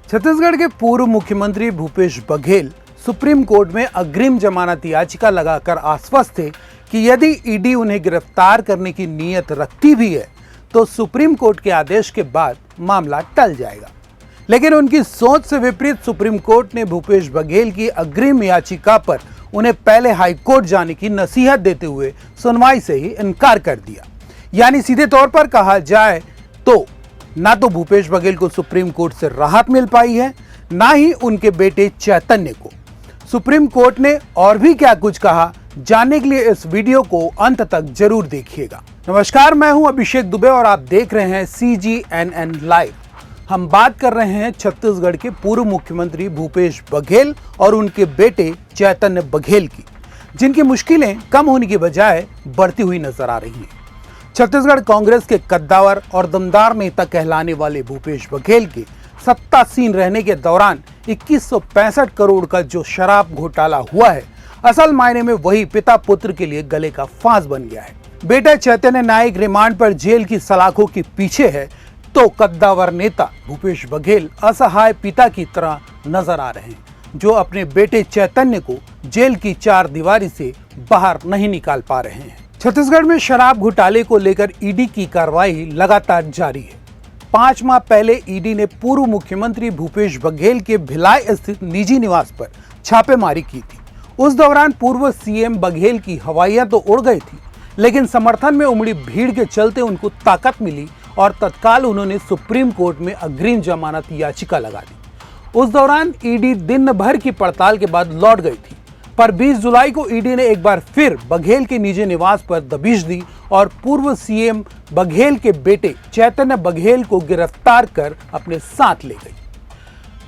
छत्तीसगढ़ के पूर्व मुख्यमंत्री भूपेश बघेल सुप्रीम कोर्ट में अग्रिम जमानत याचिका लगाकर आश्वस्त थे कि यदि ईडी उन्हें गिरफ्तार करने की नीयत रखती भी है तो सुप्रीम कोर्ट के आदेश के बाद मामला टल जाएगा। लेकिन उनकी सोच से विपरीत सुप्रीम कोर्ट ने भूपेश बघेल की अग्रिम याचिका पर उन्हें पहले हाई कोर्ट जाने की नसीहत देते हुए सुनवाई से ही इनकार कर दिया। यानी सीधे तौर पर कहा जाए तो ना तो भूपेश बघेल को सुप्रीम कोर्ट से राहत मिल पाई है, ना ही उनके बेटे चैतन्य को। सुप्रीम कोर्ट ने और भी क्या कुछ कहा, जानने के लिए इस वीडियो को अंत तक जरूर देखिएगा। नमस्कार, मैं हूं अभिषेक दुबे और आप देख रहे हैं CGNN लाइव। हम बात कर रहे हैं छत्तीसगढ़ के पूर्व मुख्यमंत्री भूपेश बघेल और उनके बेटे चैतन्य बघेल की, जिनकी मुश्किलें कम होने की बजाय बढ़ती हुई नजर आ रही हैं। छत्तीसगढ़ कांग्रेस के कद्दावर और दमदार नेता कहलाने वाले भूपेश बघेल के सत्तासीन रहने के दौरान 2165 करोड़ का जो शराब घोटाला हुआ है, असल मायने में वही पिता पुत्र के लिए गले का फांस बन गया है। बेटा चैतन्य नायक रिमांड पर जेल की सलाखों के पीछे है तो कद्दावर नेता भूपेश बघेल असहाय पिता की तरह नजर आ रहे हैं, जो अपने बेटे चैतन्य को जेल की चार दीवारी से बाहर नहीं निकाल पा रहे हैं। छत्तीसगढ़ में शराब घोटाले को लेकर ईडी की कार्रवाई लगातार जारी है। 5 माह पहले ईडी ने पूर्व मुख्यमंत्री भूपेश बघेल के भिलाई स्थित निजी निवास पर छापेमारी की थी। उस दौरान पूर्व सीएम बघेल की हवाइयां तो उड़ गई थी, लेकिन समर्थन में उमड़ी भीड़ के चलते उनको ताकत मिली और तत्काल उन्होंने सुप्रीम कोर्ट में अग्रिम जमानत याचिका लगा दी। उस दौरान ईडी दिन भर की पड़ताल के बाद लौट गई थी, पर 20 जुलाई को ईडी ने एक बार फिर बघेल के निजी निवास पर दबिश दी और पूर्व सीएम बघेल के बेटे चैतन्य बघेल को गिरफ्तार कर अपने साथ ले गई।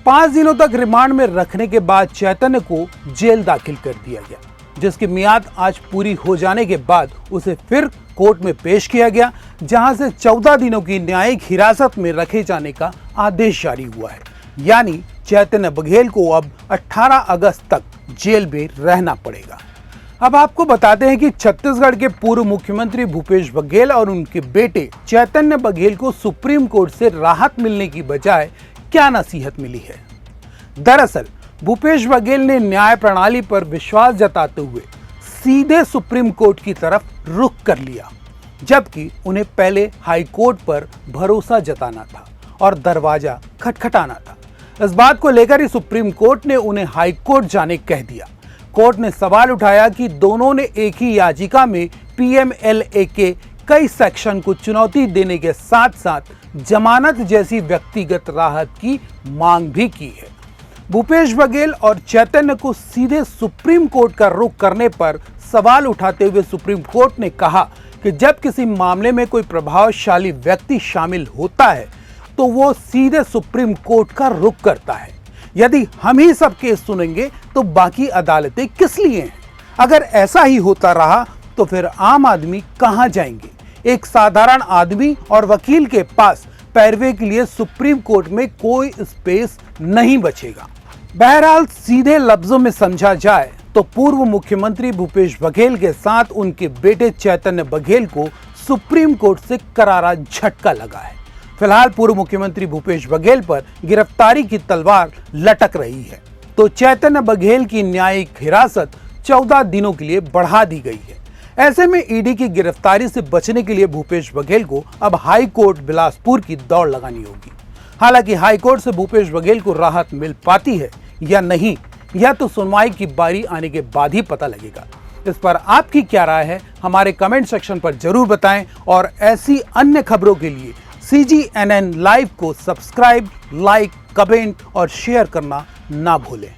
5 दिनों तक रिमांड में रखने के बाद चैतन्य को जेल दाखिल कर दिया गया, जिसकी मियाद आज पूरी हो जाने के बाद उसे फिर कोर्ट में पेश किया गया, जहां से 14 दिनों की न्यायिक हिरासत में रखे जाने का आदेश जारी हुआ है। यानी चैतन्य बघेल को अब 18 अगस्त तक जेल में रहना पड़ेगा। अब आपको बताते हैं कि छत्तीसगढ़ के पूर्व मुख्यमंत्री भूपेश बघेल और उनके बेटे चैतन्य बघेल को सुप्रीम कोर्ट से राहत मिलने की बजाय क्या नसीहत मिली है। दरअसल भूपेश बघेल ने न्याय प्रणाली पर विश्वास जताते हुए सीधे सुप्रीम कोर्ट की तरफ रुख कर लिया, जबकि उन्हें पहले हाई कोर्ट पर भरोसा जताना था और दरवाजा खटखटाना था। इस बात को लेकर ही सुप्रीम कोर्ट ने उन्हें हाई कोर्ट जाने कह दिया। कोर्ट ने सवाल उठाया कि दोनों ने एक ही याचिका में PMLA के कई सेक्शन को चुनौती देने के साथ साथ जमानत जैसी व्यक्तिगत राहत की मांग भी की है। भूपेश बघेल और चैतन्य को सीधे सुप्रीम कोर्ट का रुख करने पर सवाल उठाते हुए सुप्रीम कोर्ट ने कहा कि जब किसी मामले में कोई प्रभावशाली व्यक्ति शामिल होता है तो वो सीधे सुप्रीम कोर्ट का रुख करता है। यदि हम ही सब केस सुनेंगे तो बाकी अदालतें किस लिए हैं? अगर ऐसा ही होता रहा तो फिर आम आदमी कहां जाएंगे? एक साधारण आदमी और वकील के पास पैरवी के लिए सुप्रीम कोर्ट में कोई स्पेस नहीं बचेगा। बहरहाल सीधे लफ्जों में समझा जाए तो पूर्व मुख्यमंत्री भूपेश बघेल के साथ उनके बेटे चैतन्य बघेल को सुप्रीम कोर्ट से करारा झटका लगा है। फिलहाल पूर्व मुख्यमंत्री भूपेश बघेल पर गिरफ्तारी की तलवार लटक रही है, तो चैतन्य बघेल की न्यायिक हिरासत 14 दिनों के लिए बढ़ा दी गई है। ऐसे में ईडी की गिरफ्तारी से बचने के लिए भूपेश बघेल को अब हाई कोर्ट बिलासपुर की दौड़ लगानी होगी। हालांकि हाई कोर्ट से भूपेश बघेल को राहत मिल पाती है या नहीं, यह तो सुनवाई की बारी आने के बाद ही पता लगेगा। इस पर आपकी क्या राय है, हमारे कमेंट सेक्शन पर जरूर बताएं और ऐसी अन्य खबरों के लिए CGNN लाइव को सब्सक्राइब, लाइक, कमेंट और शेयर करना ना भूलें।